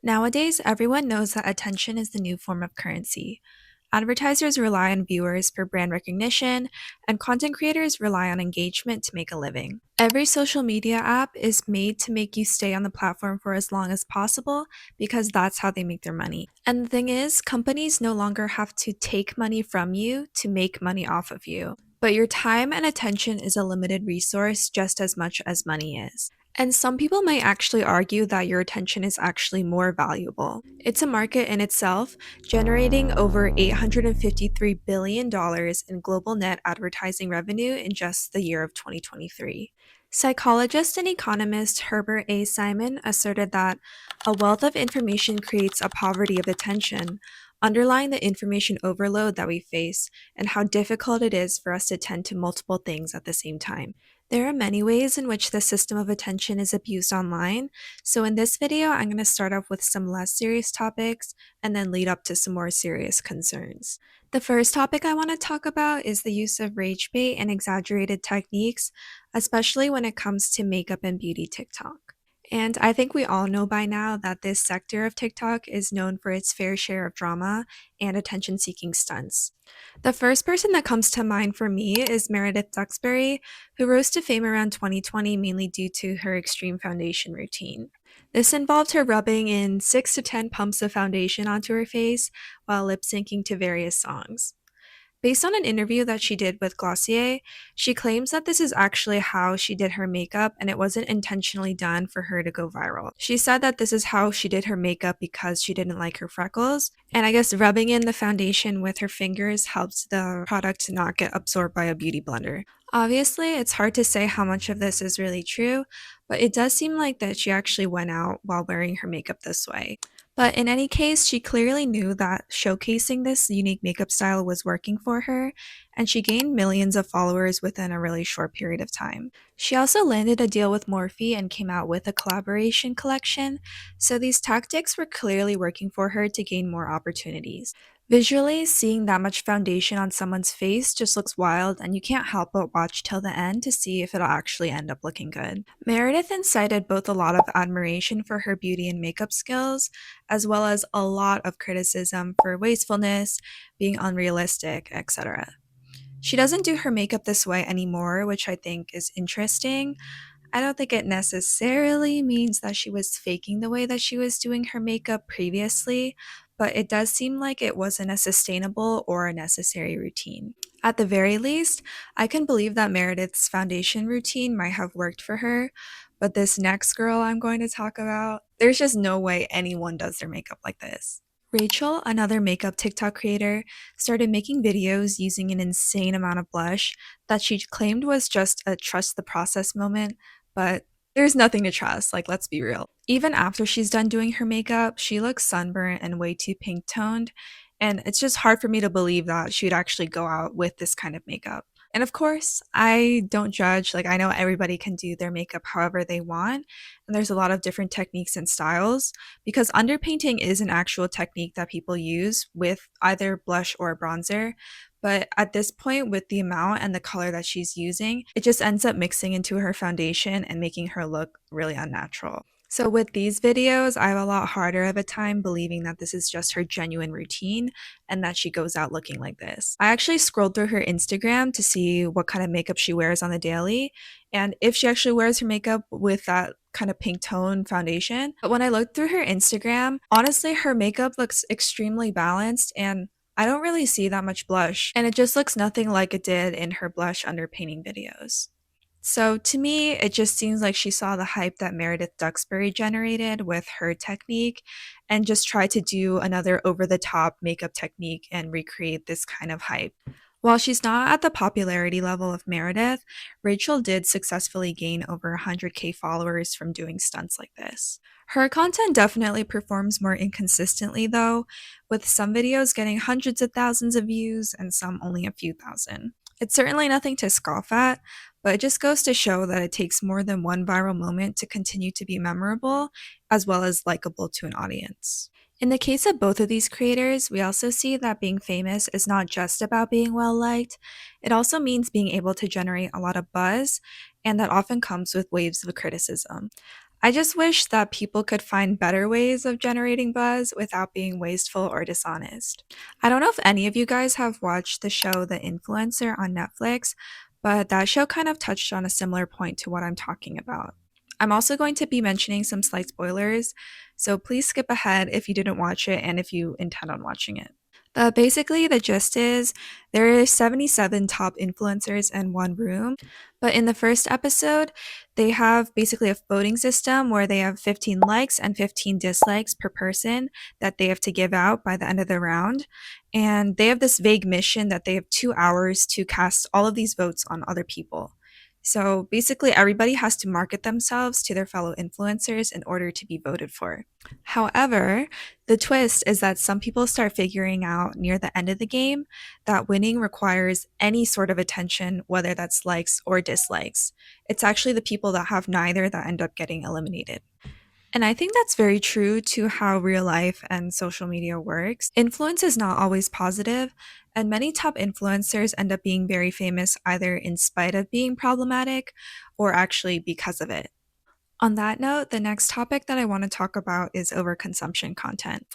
Nowadays, everyone knows that attention is the new form of currency. Advertisers rely on viewers for brand recognition, and content creators rely on engagement to make a living. Every social media app is made to make you stay on the platform for as long as possible because that's how they make their money. And the thing is, companies no longer have to take money from you to make money off of you. But your time and attention is a limited resource just as much as money is. And some people might actually argue that your attention is actually more valuable. It's a market in itself, generating over $853 billion in global net advertising revenue in just the year of 2023. Psychologist and economist Herbert A. Simon asserted that a wealth of information creates a poverty of attention, underlying the information overload that we face and how difficult it is for us to tend to multiple things at the same time. There are many ways in which the system of attention is abused online, so in this video, I'm going to start off with some less serious topics and then lead up to some more serious concerns. The first topic I want to talk about is the use of rage bait and exaggerated techniques, especially when it comes to makeup and beauty TikTok. And I think we all know by now that this sector of TikTok is known for its fair share of drama and attention seeking stunts. The first person that comes to mind for me is Meredith Duxbury, who rose to fame around 2020 mainly due to her extreme foundation routine. This involved her rubbing in 6 to 10 pumps of foundation onto her face while lip syncing to various songs. Based on an interview that she did with Glossier, she claims that this is actually how she did her makeup and it wasn't intentionally done for her to go viral. She said that this is how she did her makeup because she didn't like her freckles, and I guess rubbing in the foundation with her fingers helps the product to not get absorbed by a beauty blender. Obviously, it's hard to say how much of this is really true, but it does seem like that she actually went out while wearing her makeup this way. But in any case, she clearly knew that showcasing this unique makeup style was working for her, and she gained millions of followers within a really short period of time. She also landed a deal with Morphe and came out with a collaboration collection, so these tactics were clearly working for her to gain more opportunities. Visually, seeing that much foundation on someone's face just looks wild, and you can't help but watch till the end to see if it'll actually end up looking good. Meredith incited both a lot of admiration for her beauty and makeup skills, as well as a lot of criticism for wastefulness, being unrealistic, etc. She doesn't do her makeup this way anymore, which I think is interesting. I don't think it necessarily means that she was faking the way that she was doing her makeup previously, but it does seem like it wasn't a sustainable or a necessary routine. At the very least, I can believe that Meredith's foundation routine might have worked for her, but this next girl I'm going to talk about, there's just no way anyone does their makeup like this. Rachel, another makeup TikTok creator, started making videos using an insane amount of blush that she claimed was just a trust the process moment, but there's nothing to trust, like let's be real. Even after she's done doing her makeup, she looks sunburnt and way too pink toned, and it's just hard for me to believe that she would actually go out with this kind of makeup. And of course, I don't judge. Like, I know everybody can do their makeup however they want, and there's a lot of different techniques and styles because underpainting is an actual technique that people use with either blush or bronzer. But at this point, with the amount and the color that she's using, it just ends up mixing into her foundation and making her look really unnatural. So with these videos, I have a lot harder of a time believing that this is just her genuine routine and that she goes out looking like this. I actually scrolled through her Instagram to see what kind of makeup she wears on the daily and if she actually wears her makeup with that kind of pink tone foundation. But when I looked through her Instagram, honestly, her makeup looks extremely balanced and I don't really see that much blush, and it just looks nothing like it did in her blush underpainting videos. So to me, it just seems like she saw the hype that Meredith Duxbury generated with her technique and just tried to do another over the top makeup technique and recreate this kind of hype. While she's not at the popularity level of Meredith, Rachel did successfully gain over 100K followers from doing stunts like this. Her content definitely performs more inconsistently though, with some videos getting hundreds of thousands of views and some only a few thousand. It's certainly nothing to scoff at, but it just goes to show that it takes more than one viral moment to continue to be memorable as well as likable to an audience. In the case of both of these creators, we also see that being famous is not just about being well liked, it also means being able to generate a lot of buzz, and that often comes with waves of criticism. I just wish that people could find better ways of generating buzz without being wasteful or dishonest. I don't know if any of you guys have watched the show The Influencer on Netflix, but that show kind of touched on a similar point to what I'm talking about. I'm also going to be mentioning some slight spoilers, so please skip ahead if you didn't watch it and if you intend on watching it. But basically, the gist is there are 77 top influencers in one room. But in the first episode, they have basically a voting system where they have 15 likes and 15 dislikes per person that they have to give out by the end of the round. And they have this vague mission that they have 2 hours to cast all of these votes on other people. So basically, everybody has to market themselves to their fellow influencers in order to be voted for. However, the twist is that some people start figuring out near the end of the game that winning requires any sort of attention, whether that's likes or dislikes. It's actually the people that have neither that end up getting eliminated. And I think that's very true to how real life and social media works. Influence is not always positive, and many top influencers end up being very famous either in spite of being problematic or actually because of it. On that note, the next topic that I want to talk about is overconsumption content.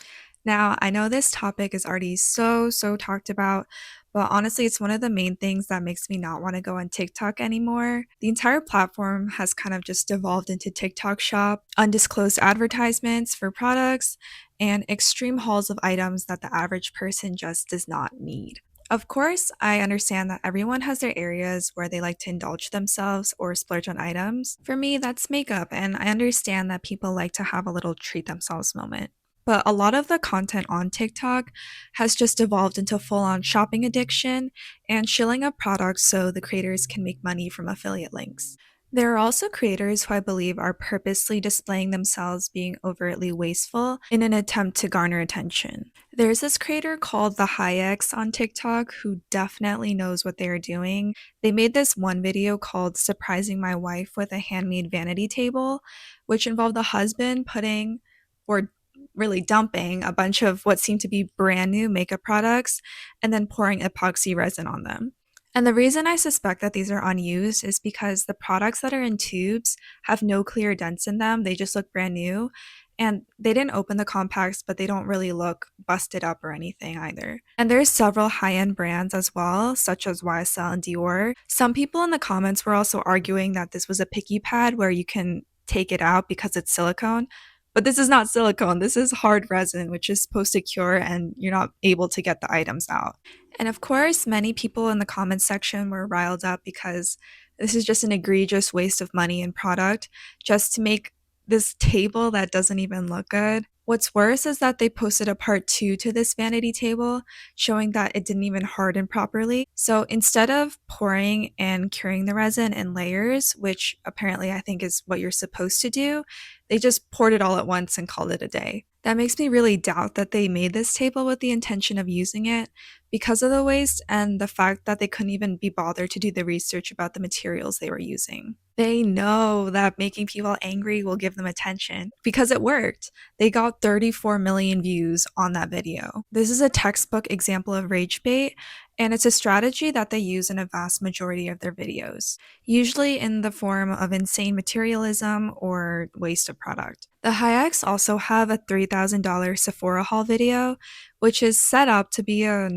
Now, I know this topic is already so talked about, but honestly, it's one of the main things that makes me not want to go on TikTok anymore. The entire platform has kind of just devolved into TikTok shop, undisclosed advertisements for products, and extreme hauls of items that the average person just does not need. Of course, I understand that everyone has their areas where they like to indulge themselves or splurge on items. For me, that's makeup, and I understand that people like to have a little treat themselves moment. But a lot of the content on TikTok has just evolved into full on shopping addiction and shilling up products so the creators can make money from affiliate links. There are also creators who I believe are purposely displaying themselves being overtly wasteful in an attempt to garner attention. There's this creator called the Hayeks on TikTok who definitely knows what they're doing. They made this one video called Surprising My Wife with a Handmade Vanity Table, which involved the husband putting or really dumping a bunch of what seemed to be brand new makeup products and then pouring epoxy resin on them. And the reason I suspect that these are unused is because the products that are in tubes have no clear dents in them. They just look brand new. And they didn't open the compacts, but they don't really look busted up or anything either. And there's several high-end brands as well, such as YSL and Dior. Some people in the comments were also arguing that this was a picky pad where you can take it out because it's silicone. But this is not silicone. This is hard resin, which is supposed to cure and you're not able to get the items out. And of course, many people in the comments section were riled up because this is just an egregious waste of money and product just to make this table that doesn't even look good. What's worse is that they posted a part two to this vanity table showing that it didn't even harden properly. So instead of pouring and curing the resin in layers, which apparently I think is what you're supposed to do, they just poured it all at once and called it a day. That makes me really doubt that they made this table with the intention of using it because of the waste and the fact that they couldn't even be bothered to do the research about the materials they were using. They know that making people angry will give them attention because it worked. They got 34 million views on that video. This is a textbook example of rage bait, and it's a strategy that they use in a vast majority of their videos, usually in the form of insane materialism or waste of product. The Hayeks also have a $3,000 Sephora haul video, which is set up to be a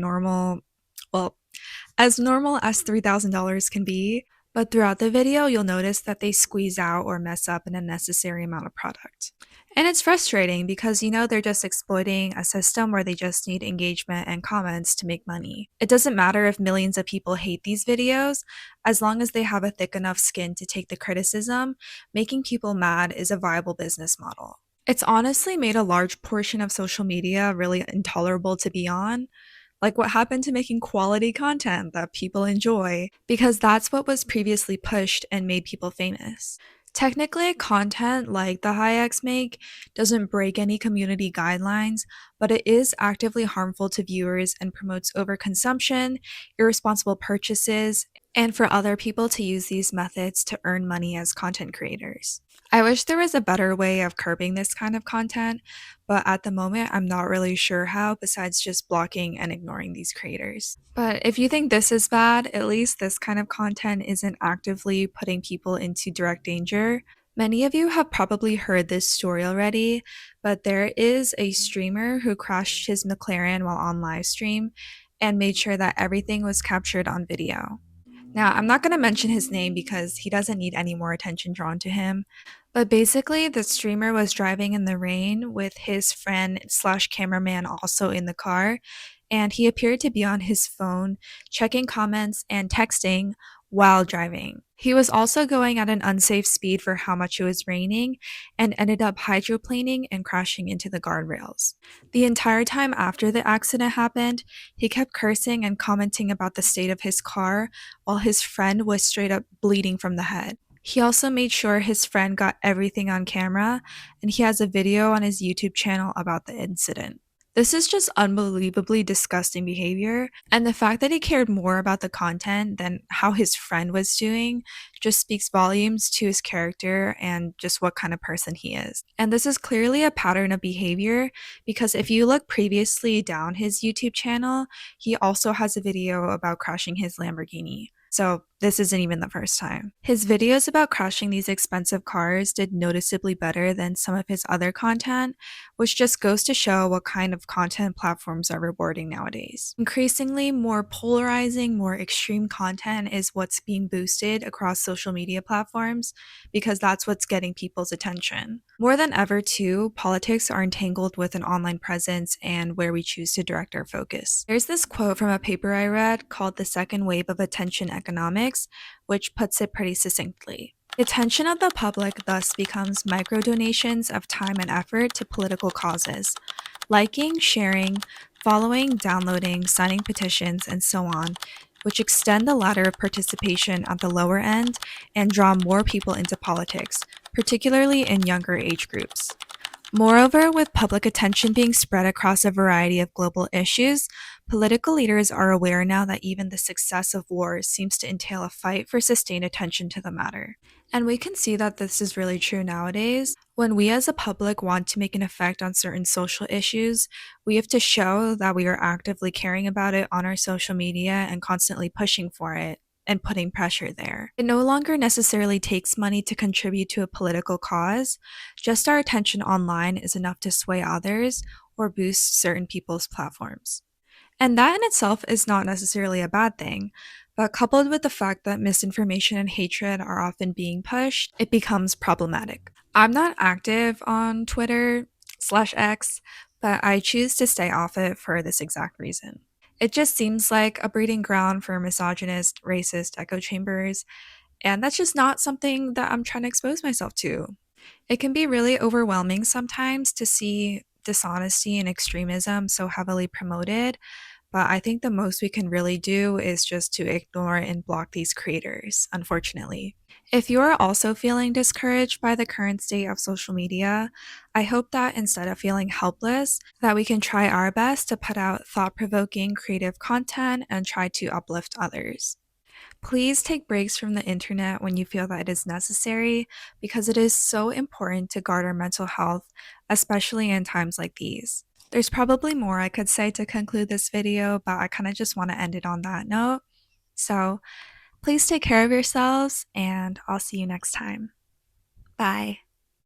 well, as normal as $3,000 can be, but throughout the video, you'll notice that they squeeze out or mess up an unnecessary amount of product. And it's frustrating because they're just exploiting a system where they just need engagement and comments to make money. It doesn't matter if millions of people hate these videos, as long as they have a thick enough skin to take the criticism, making people mad is a viable business model. It's honestly made a large portion of social media really intolerable to be on. Like what happened to making quality content that people enjoy, because that's what was previously pushed and made people famous. Technically, content like the Hayeks make doesn't break any community guidelines, but it is actively harmful to viewers and promotes overconsumption, irresponsible purchases, and for other people to use these methods to earn money as content creators. I wish there was a better way of curbing this kind of content, but at the moment, I'm not really sure how besides just blocking and ignoring these creators. But if you think this is bad, at least this kind of content isn't actively putting people into direct danger. Many of you have probably heard this story already, but there is a streamer who crashed his McLaren while on live stream and made sure that everything was captured on video. Now, I'm not going to mention his name because he doesn't need any more attention drawn to him, but basically, the streamer was driving in the rain with his friend slash cameraman also in the car, and he appeared to be on his phone, checking comments and texting while driving. He was also going at an unsafe speed for how much it was raining and ended up hydroplaning and crashing into the guardrails. The entire time after the accident happened, he kept cursing and commenting about the state of his car while his friend was straight up bleeding from the head. He also made sure his friend got everything on camera, and he has a video on his YouTube channel about the incident. This is just unbelievably disgusting behavior, and the fact that he cared more about the content than how his friend was doing just speaks volumes to his character and just what kind of person he is. And this is clearly a pattern of behavior because if you look previously down his YouTube channel, he also has a video about crashing his Lamborghini. So this isn't even the first time. His videos about crashing these expensive cars did noticeably better than some of his other content, which just goes to show what kind of content platforms are rewarding nowadays. Increasingly more polarizing, more extreme content is what's being boosted across social media platforms because that's what's getting people's attention. More than ever, too, politics are entangled with an online presence and where we choose to direct our focus. There's this quote from a paper I read called The Second Wave of Attention Economics, which puts it pretty succinctly. The attention of the public thus becomes micro donations of time and effort to political causes. Liking, sharing, following, downloading, signing petitions, and so on, which extend the ladder of participation at the lower end and draw more people into politics, particularly in younger age groups. Moreover, with public attention being spread across a variety of global issues, political leaders are aware now that even the success of wars seems to entail a fight for sustained attention to the matter. And we can see that this is really true nowadays. When we as a public want to make an effect on certain social issues, we have to show that we are actively caring about it on our social media and constantly pushing for it and putting pressure there. It no longer necessarily takes money to contribute to a political cause. Just our attention online is enough to sway others or boost certain people's platforms. And that in itself is not necessarily a bad thing, but coupled with the fact that misinformation and hatred are often being pushed, it becomes problematic. I'm not active on Twitter slash X, but I choose to stay off it for this exact reason. It just seems like a breeding ground for misogynist, racist echo chambers, and that's just not something that I'm trying to expose myself to. It can be really overwhelming sometimes to see dishonesty and extremism so heavily promoted, but I think the most we can really do is just to ignore and block these creators, unfortunately. If you are also feeling discouraged by the current state of social media, I hope that instead of feeling helpless, that we can try our best to put out thought-provoking creative content and try to uplift others. Please take breaks from the internet when you feel that it is necessary because it is so important to guard our mental health, especially in times like these. There's probably more I could say to conclude this video, but I kind of just want to end it on that note. So please take care of yourselves, and I'll see you next time. Bye.